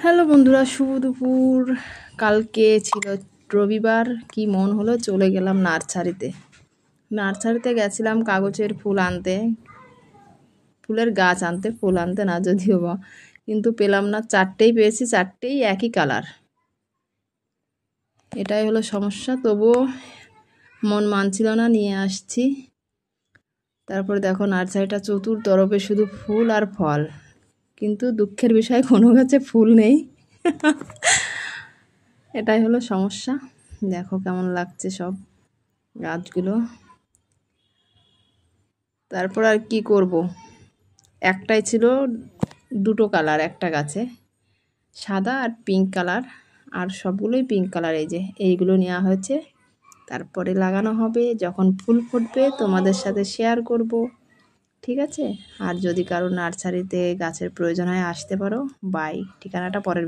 Hello বন্ধুরা, শুভ দুপুর। কালকে ছিল রবিবার, কি মন হলো চলে গেলাম নার্সারিতে গেছিলাম কাগজের ফুল আনতে, ফুলের গাছ আনতে, ফুল আনতে না যদিও বা, কিন্তু পেলাম না। চারটেই পেয়েছি, চারটেই একই কালার। এটাই হলো সমস্যা। তবুও মন মানছিল না, নিয়ে আসছি। তারপরে দেখো নার্সারিটা চতুর্তরফে শুধু ফুল আর ফল, কিন্তু দুঃখের বিষয় কোনো গাছে ফুল নেই। এটাই হলো সমস্যা। দেখো কেমন লাগছে সব গাছগুলো। তারপর আর কি করব, একটাই ছিল, দুটো কালার একটা গাছে, সাদা আর পিঙ্ক কালার, আর সবগুলোই পিঙ্ক কালার। এই যে এইগুলো নেওয়া হয়েছে, তারপরে লাগানো হবে। যখন ফুল ফুটবে তোমাদের সাথে শেয়ার করব, ঠিক আছে? আর যদি কারো নার্সারিতে গাছের প্রয়োজন হয় আসতে পারো। বাই, ঠিকানাটা পরের